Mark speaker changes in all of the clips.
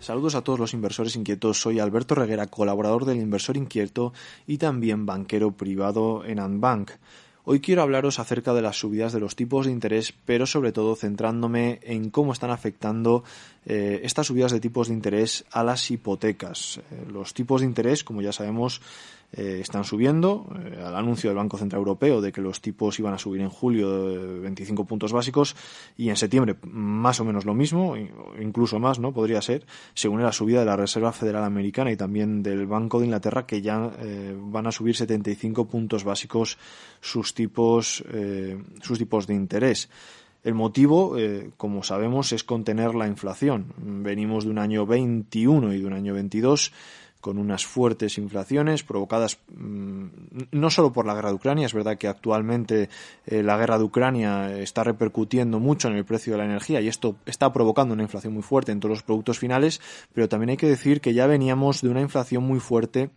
Speaker 1: Saludos a todos los inversores inquietos. Soy Alberto Reguera, colaborador del Inversor Inquieto y también banquero privado en Andbank. Hoy quiero hablaros acerca de las subidas de los tipos de interés, pero sobre todo centrándome en cómo están afectando estas subidas de tipos de interés a las hipotecas. Los tipos de interés, como ya sabemos, están subiendo. Al anuncio del Banco Central Europeo de que los tipos iban a subir en julio de 25 puntos básicos y en septiembre más o menos lo mismo, incluso más, ¿no? Podría ser, según la subida de la Reserva Federal Americana y también del Banco de Inglaterra, que ya van a subir 75 puntos básicos sus tipos de interés. El motivo, como sabemos, es contener la inflación. Venimos de un año 21 y de un año 22 con unas fuertes inflaciones provocadas no solo por la guerra de Ucrania. Es verdad que actualmente la guerra de Ucrania está repercutiendo mucho en el precio de la energía y esto está provocando una inflación muy fuerte en todos los productos finales, pero también hay que decir que ya veníamos de una inflación muy fuerte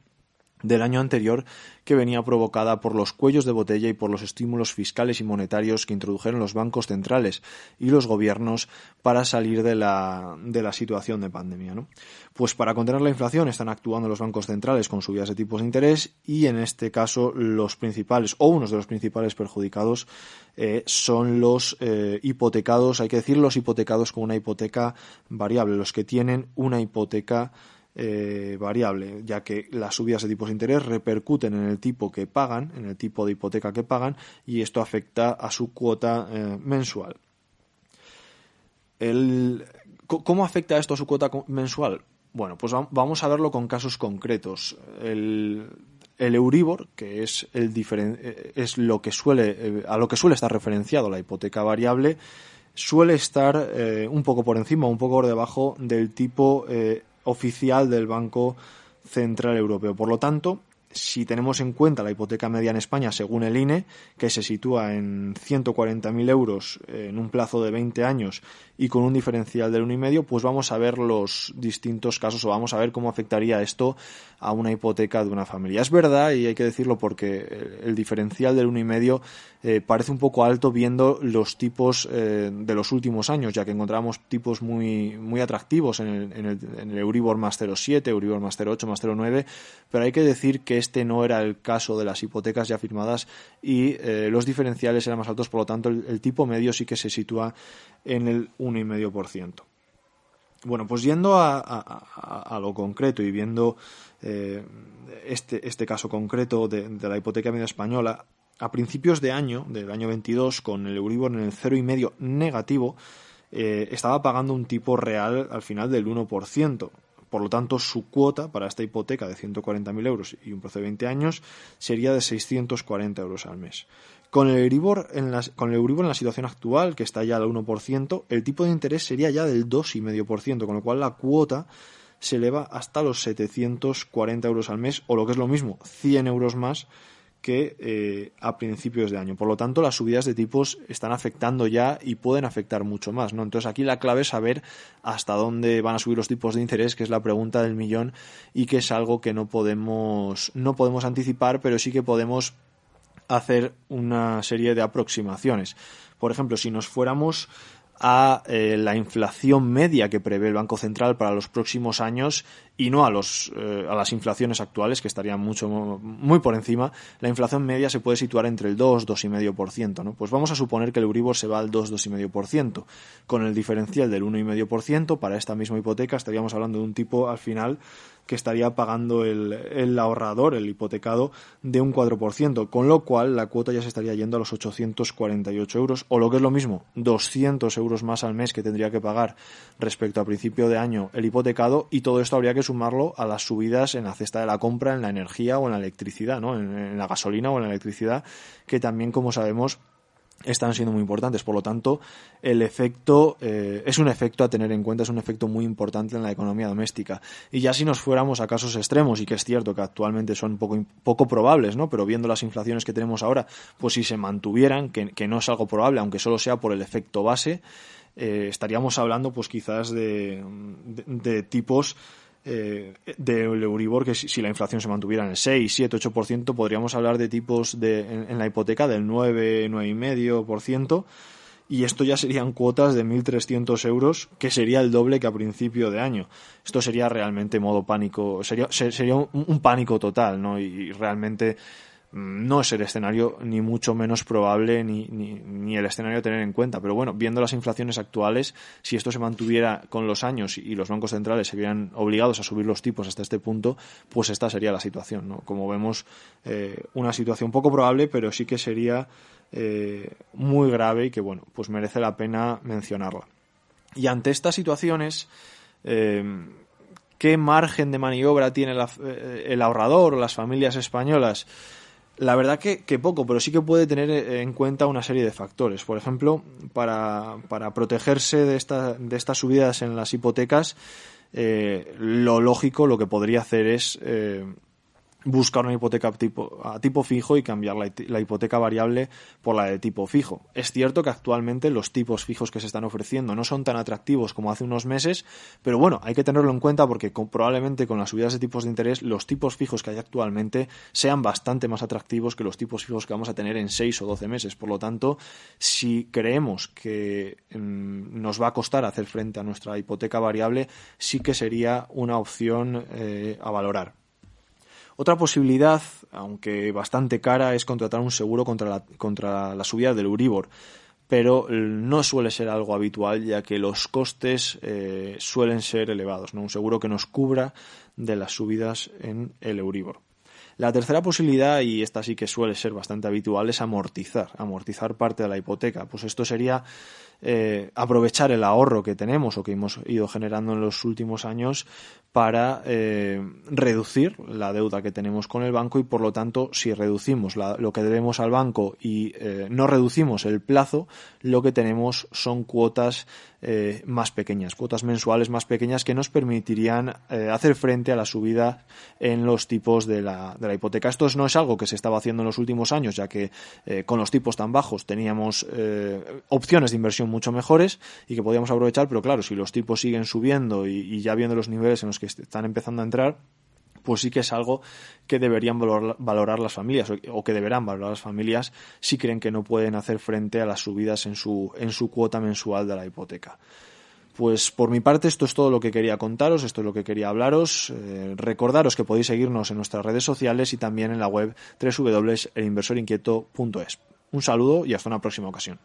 Speaker 1: del año anterior, que venía provocada por los cuellos de botella y por los estímulos fiscales y monetarios que introdujeron los bancos centrales y los gobiernos para salir de la situación de pandemia, ¿no? Pues para contener la inflación están actuando los bancos centrales con subidas de tipos de interés y en este caso los principales o unos de los principales perjudicados son los hipotecados, hay que decir los hipotecados con una hipoteca variable, los que tienen una hipoteca variable, ya que las subidas de tipos de interés repercuten en el tipo que pagan, en el tipo de hipoteca que pagan, y esto afecta a su cuota mensual. ¿Cómo afecta esto a su cuota mensual? Bueno, pues vamos a verlo con casos concretos. El Euribor, que es a lo que suele estar referenciado la hipoteca variable, suele estar un poco por encima, un poco por debajo del tipo oficial del Banco Central Europeo. Por lo tanto, si tenemos en cuenta la hipoteca media en España, según el INE, que se sitúa en 140.000 euros en un plazo de 20 años y con un diferencial del 1,5, pues vamos a ver los distintos casos o vamos a ver cómo afectaría esto a una hipoteca de una familia. Es verdad, y hay que decirlo porque el diferencial del 1,5 parece un poco alto viendo los tipos de los últimos años, ya que encontramos tipos muy, muy atractivos en el Euribor más 0,7, Euribor más 0,8, más 0,9, pero hay que decir que este no era el caso de las hipotecas ya firmadas y los diferenciales eran más altos, por lo tanto el tipo medio sí que se sitúa en el 1,5%. Bueno, pues yendo a lo concreto y viendo este caso concreto de la hipoteca media española, a principios de año, del año 22, con el Euribor en el 0,5 negativo, estaba pagando un tipo real al final del 1%. Por lo tanto, su cuota para esta hipoteca de 140.000 euros y un plazo de 20 años sería de 640 euros al mes. Con el Euribor en la situación actual, que está ya al 1%, el tipo de interés sería ya del 2,5%, con lo cual la cuota se eleva hasta los 740 euros al mes, o lo que es lo mismo, 100 euros más que a principios de año. Por lo tanto, las subidas de tipos están afectando ya y pueden afectar mucho más, ¿no? Entonces aquí la clave es saber hasta dónde van a subir los tipos de interés, que es la pregunta del millón y que es algo que no podemos anticipar, pero sí que podemos hacer una serie de aproximaciones. Por ejemplo, si nos fuéramos a la inflación media que prevé el Banco Central para los próximos años y no a las inflaciones actuales, que estarían muy por encima, la inflación media se puede situar entre el 2,5%, ¿no? Pues vamos a suponer que el Euribor se va al 2,5%. Con el diferencial del 1,5% para esta misma hipoteca estaríamos hablando de un tipo al final que estaría pagando el ahorrador, el hipotecado, de un 4%, con lo cual la cuota ya se estaría yendo a los 848 euros, o lo que es lo mismo, 200 euros más al mes que tendría que pagar respecto a principio de año el hipotecado, y todo esto habría que sumarlo a las subidas en la cesta de la compra, en la energía o en la electricidad, ¿no? En la gasolina o en la electricidad, que también, como sabemos, están siendo muy importantes. Por lo tanto, el efecto es un efecto a tener en cuenta, es un efecto muy importante en la economía doméstica. Y ya si nos fuéramos a casos extremos, y que es cierto que actualmente son poco probables, ¿no? Pero viendo las inflaciones que tenemos ahora, pues si se mantuvieran, que no es algo probable, aunque solo sea por el efecto base, estaríamos hablando pues quizás de tipos del Euribor, que si la inflación se mantuviera en el 6, 7, 8%, podríamos hablar de tipos en la hipoteca del 9, 9,5%, y esto ya serían cuotas de 1.300 euros, que sería el doble que a principio de año. Esto sería realmente modo pánico, sería un pánico total, ¿no? Y realmente no es el escenario ni mucho menos probable ni el escenario a tener en cuenta. Pero bueno, viendo las inflaciones actuales, si esto se mantuviera con los años y los bancos centrales se vieran obligados a subir los tipos hasta este punto, pues esta sería la situación, ¿no? Como vemos, una situación poco probable, pero sí que sería muy grave y que, bueno, pues merece la pena mencionarla. Y ante estas situaciones, ¿qué margen de maniobra tiene el ahorrador o las familias españolas? La verdad que poco, pero sí que puede tener en cuenta una serie de factores. Por ejemplo, para protegerse de estas subidas en las hipotecas, lo lógico, lo que podría hacer es buscar una hipoteca a tipo fijo y cambiar la hipoteca variable por la de tipo fijo. Es cierto que actualmente los tipos fijos que se están ofreciendo no son tan atractivos como hace unos meses, pero bueno, hay que tenerlo en cuenta porque probablemente con las subidas de tipos de interés los tipos fijos que hay actualmente sean bastante más atractivos que los tipos fijos que vamos a tener en 6 o 12 meses. Por lo tanto, si creemos que nos va a costar hacer frente a nuestra hipoteca variable, sí que sería una opción a valorar. Otra posibilidad, aunque bastante cara, es contratar un seguro contra la subida del Euribor, pero no suele ser algo habitual, ya que los costes suelen ser elevados, ¿no? Un seguro que nos cubra de las subidas en el Euribor. La tercera posibilidad, y esta sí que suele ser bastante habitual, es amortizar parte de la hipoteca. Pues esto sería aprovechar el ahorro que tenemos o que hemos ido generando en los últimos años para reducir la deuda que tenemos con el banco y, por lo tanto, si reducimos lo que debemos al banco y no reducimos el plazo, lo que tenemos son cuotas más pequeñas, cuotas mensuales más pequeñas que nos permitirían hacer frente a la subida en los tipos de la hipoteca. Esto no es algo que se estaba haciendo en los últimos años, ya que con los tipos tan bajos teníamos opciones de inversión mucho mejores y que podíamos aprovechar, pero claro, si los tipos siguen subiendo y ya viendo los niveles en los que están empezando a entrar, pues sí que es algo que deberían valorar las familias o que deberán valorar las familias si creen que no pueden hacer frente a las subidas en su cuota mensual de la hipoteca. Pues por mi parte esto es todo lo que quería contaros, esto es lo que quería hablaros. Recordaros que podéis seguirnos en nuestras redes sociales y también en la web www.elinversorinquieto.es. Un saludo y hasta una próxima ocasión.